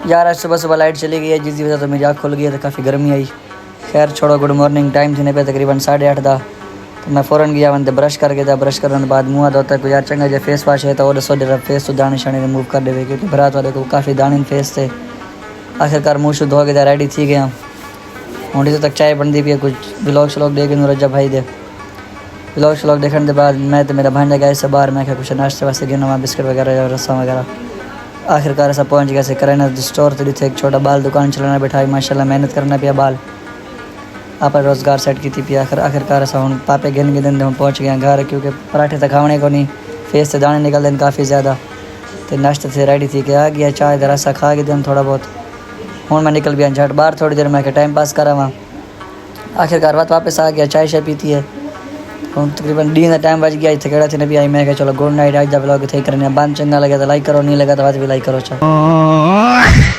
यार आज सुबह सुबह लाइट चली गई है जिसकी वजह से मेरी आँख खुल गई है तो काफ़ी गर्मी आई। खैर छोड़ो, गुड मॉर्निंग। टाइम थी पे तकरीबन 8:30 था तो मैं फ़ौरन गया वहाँ ब्रश करके था। ब्रश करने के बाद मुँह धोता कोई यार चंगा जो फेस वॉश है तो वो दसो जरा फेस तो दाने शाने रिमूव कर दे क्योंकि बरात वाले को काफ़ी दाने फेस थे। आखिरकार मुँह शुद्ध हो गया, रेडी थी गया हूँ तो तक चाय बनती भी कुछ ब्लॉग श्लॉग देखे रजा भाई दे। ब्लॉग श्लॉग देखने के बाद मैं तो मेरा भांजा गए से बाहर मैं कुछ नाश्ते वास्ते गिना वहाँ बिस्किट वगैरह रस्सा वगैरह। आखिरकार ऐसा पहुँच गया से करेना स्टोर तो थे एक छोटा बाल दुकान चलाना बैठा माशाल्लाह मेहनत करना पिया बाल आप रोज़गार सेट की थी पिया। आखिरकार ऐसा हूँ पापे गिन के दिन हम पहुँच गए घर क्योंकि पराठे तो खाने को नहीं फेस से दाने निकल दिन काफ़ी ज़्यादा तो नाश्ते से रेडी थी कि आ गया चाय का रस्सा खा के दिन थोड़ा बहुत। हूँ मैं निकल गया झट बाहर थोड़ी देर मैं टाइम पास करा वहाँ। आखिरकार बात वापस आ गया चाय शाय पीती है हूँ तकरीबन डी का टाइम बज गया इतने केड़ा थी भी आई मैं चलो गुड नाइट आज का ब्लॉग थे करने बंद चंगा लगे तो लाइक करो नहीं लगा तो बाद भी लाइक करो। चलो